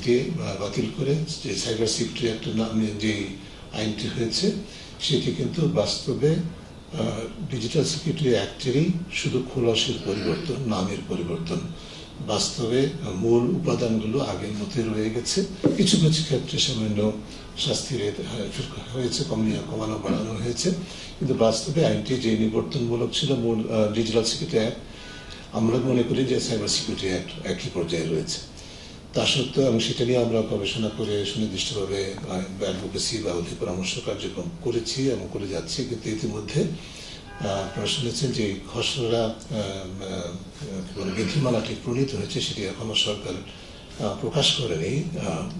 আইনটি বাতিল করে যে সাইবার সিকিউরিটি অ্যাক্ট নামে যে আইনটি হয়েছে সেটি কিন্তু বাস্তবে ডিজিটাল সিকিউরিটি অ্যাক্টেরই শুধু খোলসের পরিবর্তন, নামের পরিবর্তন। বাস্তবে মূল উপাদানগুলো আগের মতোই রয়ে গেছে। কিছু কিছু ক্ষেত্রে সামান্য শাস্তির হয়েছে, কমানো বাড়ানো হয়েছে, কিন্তু বাস্তবে আইনটি যে নিবর্তনমূলক ছিল মূল ডিজিটাল সিকিউরিটি অ্যাক্ট, আমরা মনে করি যে সাইবার সিকিউরিটি অ্যাক্ট একই পর্যায়ে রয়েছে। তা সত্ত্বেও এবং সেটা নিয়ে আমরা গবেষণা করে সুনির্দিষ্টভাবে অ্যাডভোকেসি বা অধিক পরামর্শ কার্যক্রম করেছি এবং করে যাচ্ছি। কিন্তু ইতিমধ্যে আপনারা শুনেছেন যে খসড়া বিধিমালাটি প্রণীত হয়েছে, সেটি এখনো সরকার প্রকাশ করেনি।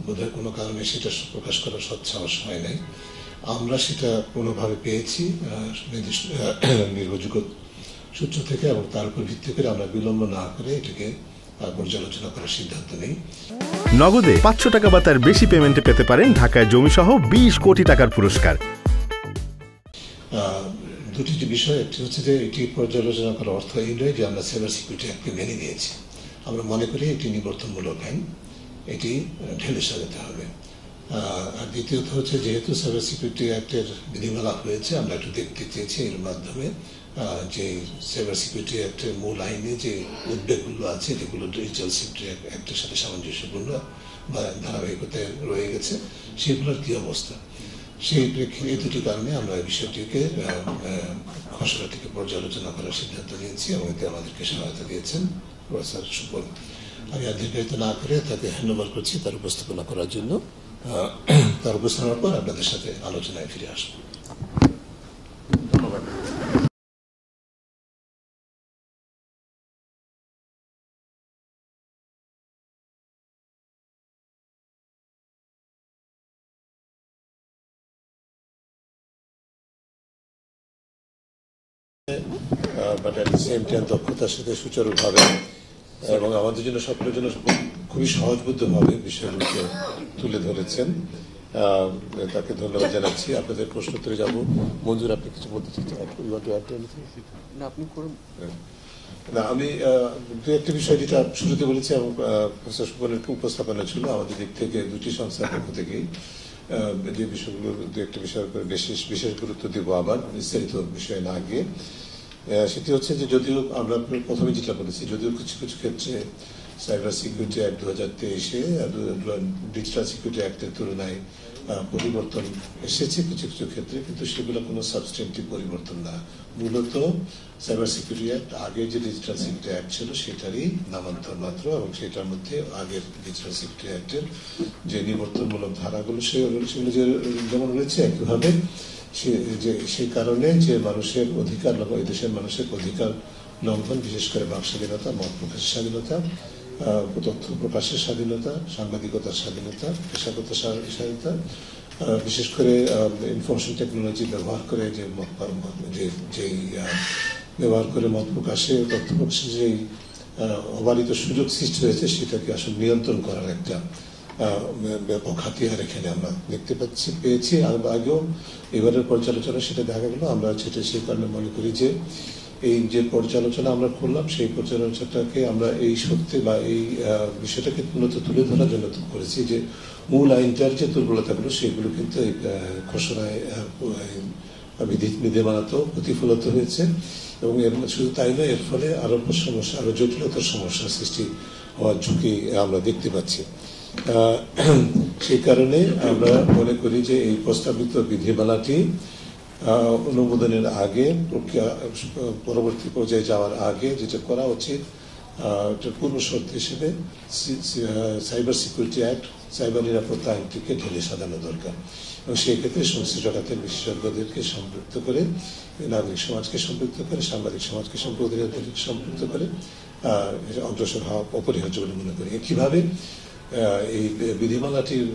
বোধহয় কোনো কারণে সেটা প্রকাশ করার সৎসাহস হয় নাই। আমরা সেটা কোনোভাবে পেয়েছি নির্ভরযোগ্য সূত্র থেকে, এবং তার উপর ভিত্তি করে আমরা বিলম্ব না করে এটাকে পর্যালোচনা করার সিদ্ধান্ত নেই। নগদে 500 টাকা বা তার বেশি পেমেন্টে পেতে পারেন ঢাকায় জমিসহ 20 কোটি টাকার পুরস্কার। দুটি বিষয়, একটি হচ্ছে যে এটি পর্যালোচনা করার অর্থ এই নয় যে আমরা সাইবার সিকিউরিটি অ্যাক্টকে মেনে নিয়েছি। আমরা মনে করি এটি নিবর্তনমূলক আইন, এটি ঢেলে সাজাতে হবে। আর দ্বিতীয়ত হচ্ছে যেহেতু সাইবার সিকিউরিটি অ্যাক্টের বিধিমালা হয়েছে, আমরা একটু দেখতে চেয়েছি এর মাধ্যমে যে সাইবার সিকিউরিটি অ্যাক্টের মূল আইনে যে উদ্বেগগুলো আছে, যেগুলো ডিজিটাল সিকিউরিটি অ্যাক্টের সাথে সামঞ্জস্যপূর্ণ বা ধারাবাহিকতায় রয়ে গেছে, সেগুলোর কী অবস্থা। সেই প্রেক্ষিতে এই দুটি কারণে আমরা এই বিষয়টিকে খসড়াটিকে পর্যালোচনা করার সিদ্ধান্ত নিয়েছি এবং এতে আমাদেরকে সহায়তা দিয়েছেন প্রফেসর সুপন। আমি আর দীর্ঘায়িত না করে তাকে ধন্যবাদ করছি তার উপস্থাপনা করার জন্য। তার উপস্থাপনার পর আপনাদের সাথে আলোচনায় ফিরে আসবো। ধন্যবাদ। But at the same time দক্ষতার সাথে সুচারুভাবে এবং আমাদের জন্য সকলের জন্য খুবই সহজবুদ্ধভাবে বিষয়গুলোকে তুলে ধরেছেন, তাকে ধন্যবাদ জানাচ্ছি। আপনাদের প্রশ্ন উত্তরে যাবো। মঞ্জুর, আপনি কিছু বলতে চাচ্ছেন? না, আমি দু একটা বিষয় যেটা শুরুতে বলেছি এবং প্রফেসর সুপনের উপস্থাপনা ছিল আমাদের দিক থেকে দুটি সংস্থার পক্ষ থেকেই, যে বিষয়গুলো দু একটা বিষয়ের উপরে বিশেষ গুরুত্ব দিব আবার বিস্তারিত বিষয়ে না গিয়ে। সেটি হচ্ছে যে যদিও আমরা প্রথমে যেটা বলেছি, যদিও কিছু কিছু ক্ষেত্রে সাইবার সিকিউরিটি অ্যাক্ট 2023-এ ডিজিটাল সিকিউরিটি অ্যাক্টের তুলনায় পরিবর্তন এসেছে কিছু কিছু ক্ষেত্রে, কিন্তু সেগুলো কোনো সাবস্টেন্টিভ পরিবর্তন না। মূলত সাইবার সিকিউরিটি অ্যাক্ট আগে যে ডিজিটাল সিকিউরিটি অ্যাক্ট ছিল সেটারই নামান্তর মাত্র, এবং সেটার মধ্যে আগের ডিজিটাল সিকিউরিটি অ্যাক্টের যে নিবর্তনমূলক ধারাগুলো সেগুলো যেমন রয়েছে একইভাবে সেই কারণে যে মানুষের অধিকার, এই দেশের মানুষের অধিকার লঙ্ঘন, বিশেষ করে বাক স্বাধীনতা, মত প্রকাশের স্বাধীনতা, তথ্য প্রকাশের স্বাধীনতা, সাংবাদিকতার স্বাধীনতা, পেশাগত স্বাধীনতা, বিশেষ করে ইনফরমেশন টেকনোলজি ব্যবহার করে ব্যবহার করে মত প্রকাশে, তথ্য প্রকাশে যে অবারিত সুযোগ সৃষ্টি হয়েছে সেটাকে আসলে নিয়ন্ত্রণ করার একটা ব্যাপক হাতিয়ার এখানে আমরা দেখতে পেয়েছি। আগেও এবারের পর্যালোচনা সেটা দেখা গেল। আমরা সেটা সেই কারণে মনে করি যে এই যে পর্যালোচনা আমরা করলাম সেই পর্যালোচনাটাকে আমরা এই সত্যি বা এই বিষয়টাকে মূলত তুলে ধরার জন্য করেছি যে মূল আইনটার যে দুর্বলতাগুলো সেগুলো কিন্তু এই খসড়ায় বিধিমালাতেও প্রতিফলিত হয়েছে, এবং এর শুধু তাই নয়, এর ফলে আরো সমস্যা, আরো জটিলতার সমস্যা সৃষ্টি হওয়ার ঝুঁকি আমরা দেখতে পাচ্ছি। সেই কারণে আমরা মনে করি যে এই প্রস্তাবিত বিধিমালাটি অনুমোদনের আগে, প্রক্রিয়া পরবর্তী পর্যায়ে যাওয়ার আগে যেটা করা উচিত, পূর্ব শর্ত হিসেবে সাইবার সিকিউরিটি অ্যাক্ট, সাইবার নিরাপত্তা আইনটিকে ঢেলে সাজানো দরকার, এবং সেই ক্ষেত্রে সংশ্লিষ্ট জগতের বিশেষজ্ঞদেরকে সম্পৃক্ত করে, নাগরিক সমাজকে সম্পৃক্ত করে, সাংবাদিক সমাজকে সম্পৃক্ত করে অগ্রসর হওয়া অপরিহার্য বলে মনে করি। কিভাবে এই বিধিমালাটির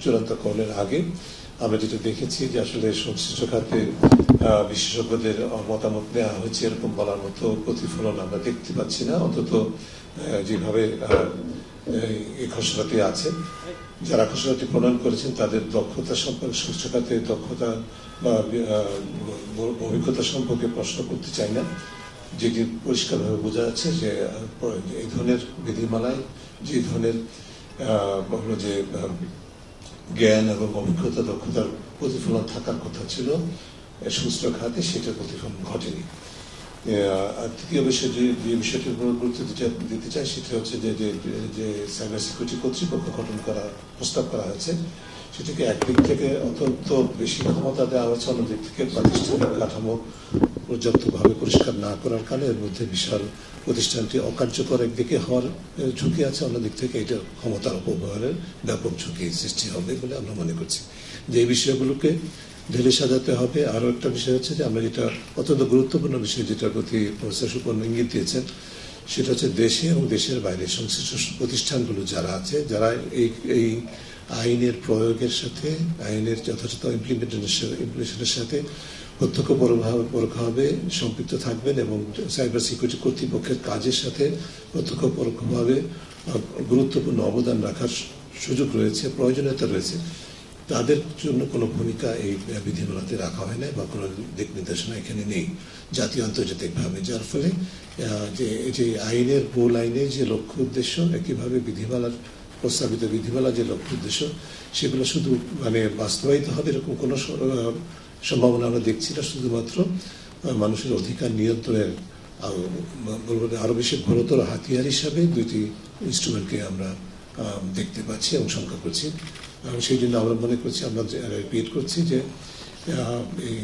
চূড়ান্তকরণের আগে আমরা যেটা দেখেছি যে আসলে সংশ্লিষ্ট খাতে বিশেষজ্ঞদের মতামত নেওয়া হয়েছে এরকম বলার মতো প্রতিফলন আমরা দেখতে পাচ্ছি না, অন্তত যেভাবে এই খসড়াটি আছে। যারা খসড়াটি প্রণয়ন করেছেন তাদের দক্ষতা সম্পর্কে, সংশ্লিষ্ট খাতে দক্ষতা বা অভিজ্ঞতা সম্পর্কে প্রশ্ন করতে চাই না, যেটি পরিষ্কারভাবে বোঝা যাচ্ছে যে এই ধরনের বিধিমালায় যে ধরনের হলো যে জ্ঞান এবং অভিজ্ঞতা দক্ষতার প্রতিফলন থাকার কথা ছিল সুস্থ খাতে, সেটার প্রতিফলন ঘটেনি। আর তৃতীয় বিষয় যে বিষয়টির উপর গুরুত্ব দিতে চাই সেটা হচ্ছে যে সাইবার সিকিউরিটি কর্তৃপক্ষ গঠন করা প্রস্তাব করা হয়েছে, সেটাকে একদিক থেকে অত্যন্ত বেশি ক্ষমতা দেওয়া হয়েছে, অন্যদিক থেকে প্রাতিষ্ঠানিক কাঠামো পর্যাপ্তভাবে পরিষ্কার না করার কারণে এর মধ্যে বিশাল প্রতিষ্ঠানটি অকার্যকর একদিকে হওয়ার ঝুঁকি আছে, অন্যদিক থেকে এটা ক্ষমতার অপব্যবহারের ব্যাপক ঝুঁকি সৃষ্টি হবে বলে আমরা মনে করছি। যে এই বিষয়গুলোকে ঢেলে সাজাতে হবে। আরও একটা বিষয় হচ্ছে যে আমরা যেটা অত্যন্ত গুরুত্বপূর্ণ বিষয়, যেটার প্রতি প্রফেসর সুপর্ণ ইঙ্গিত দিয়েছেন, সেটা হচ্ছে দেশে এবং দেশের বাইরে সংশ্লিষ্ট প্রতিষ্ঠানগুলো যারা আছে, যারা এই আইনের প্রয়োগের সাথে, আইনের যথাযথ ইমপ্লিমেন্টেশনের সাথে প্রত্যক্ষ পরোক্ষভাবে সম্পৃক্ত থাকবেন এবং সাইবার সিকিউরিটি কর্তৃপক্ষের কাজের সাথে প্রত্যক্ষ পরোক্ষভাবে গুরুত্বপূর্ণ অবদান রাখার সুযোগ রয়েছে, প্রয়োজনীয়তা রয়েছে, তাদের জন্য কোনো ভূমিকা এই বিধিমালাতে রাখা হয় না বা কোনো দিক নির্দেশনা এখানে নেই জাতীয় আন্তর্জাতিকভাবে। যার ফলে যে আইনের মূল আইনের যে লক্ষ্য উদ্দেশ্য, একইভাবে প্রস্তাবিত বিধিমালা যে লক্ষ্য উদ্দেশ্য, সেগুলো শুধু বাস্তবায়িত হবে এরকম কোনো সম্ভাবনা আমরা দেখছি না। শুধুমাত্র মানুষের অধিকার নিয়ন্ত্রণের আরো বেশি ঘোরতর হাতিয়ার হিসাবে দুইটি ইনস্ট্রুমেন্টকে আমরা দেখতে পাচ্ছি এবং সংখ্যা করছি। সেই জন্য আমরা মনে করছি, আমরা রিপিট করছি যে এই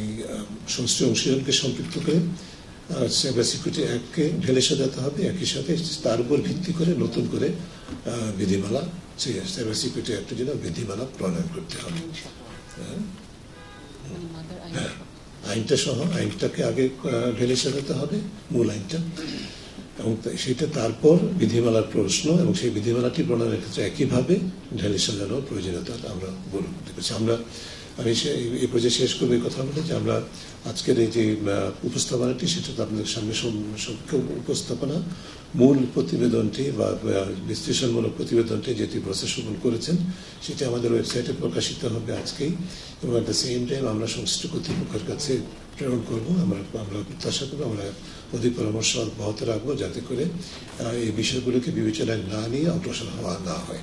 সংশ্লিষ্ট অংশীদারকে সম্পৃক্ত করে সাইবার সিকিউরিটি অ্যাক্টকে ঢেলে সাজাতে হবে, একই সাথে তার উপর ভিত্তি করে নতুন করে বিধিমালা, সাইবার সিকিউরিটি অ্যাক্টের জন্য বিধিমালা প্রণয়ন করতে হবে। আইনটা সহ আইনটাকে আগে ঢেলে সাজাতে হবে, মূল আইনটা, এবং সেটা তারপর বিধিমালার প্রশ্ন এবং সেই বিধিমালাটি প্রণয়নের ক্ষেত্রে একইভাবে ঢেলে সাজানোর প্রয়োজনীয়তা আমরা বলতে পারছি। আমি এই পর্যায়ে শেষ করবো এই কথা বলে যে আমরা আজকের এই যে উপস্থাপনাটি, সেটা তো আপনাদের সামনে উপস্থাপনা, মূল প্রতিবেদনটি বা বিশ্লেষণমূলক প্রতিবেদনটি যেটি প্রশাসন করেছেন সেটি আমাদের ওয়েবসাইটে প্রকাশিত হবে আজকেই, এবং অ্যাট দ্য সেম টাইম আমরা সংশ্লিষ্ট কর্তৃপক্ষের কাছে প্রেরণ করবো। আমরা প্রত্যাশা করবো, আমরা অধিক পরামর্শ অব্যাহত রাখবো যাতে করে এই বিষয়গুলোকে বিবেচনায় না নিয়ে অগ্রসর হওয়া না হয়।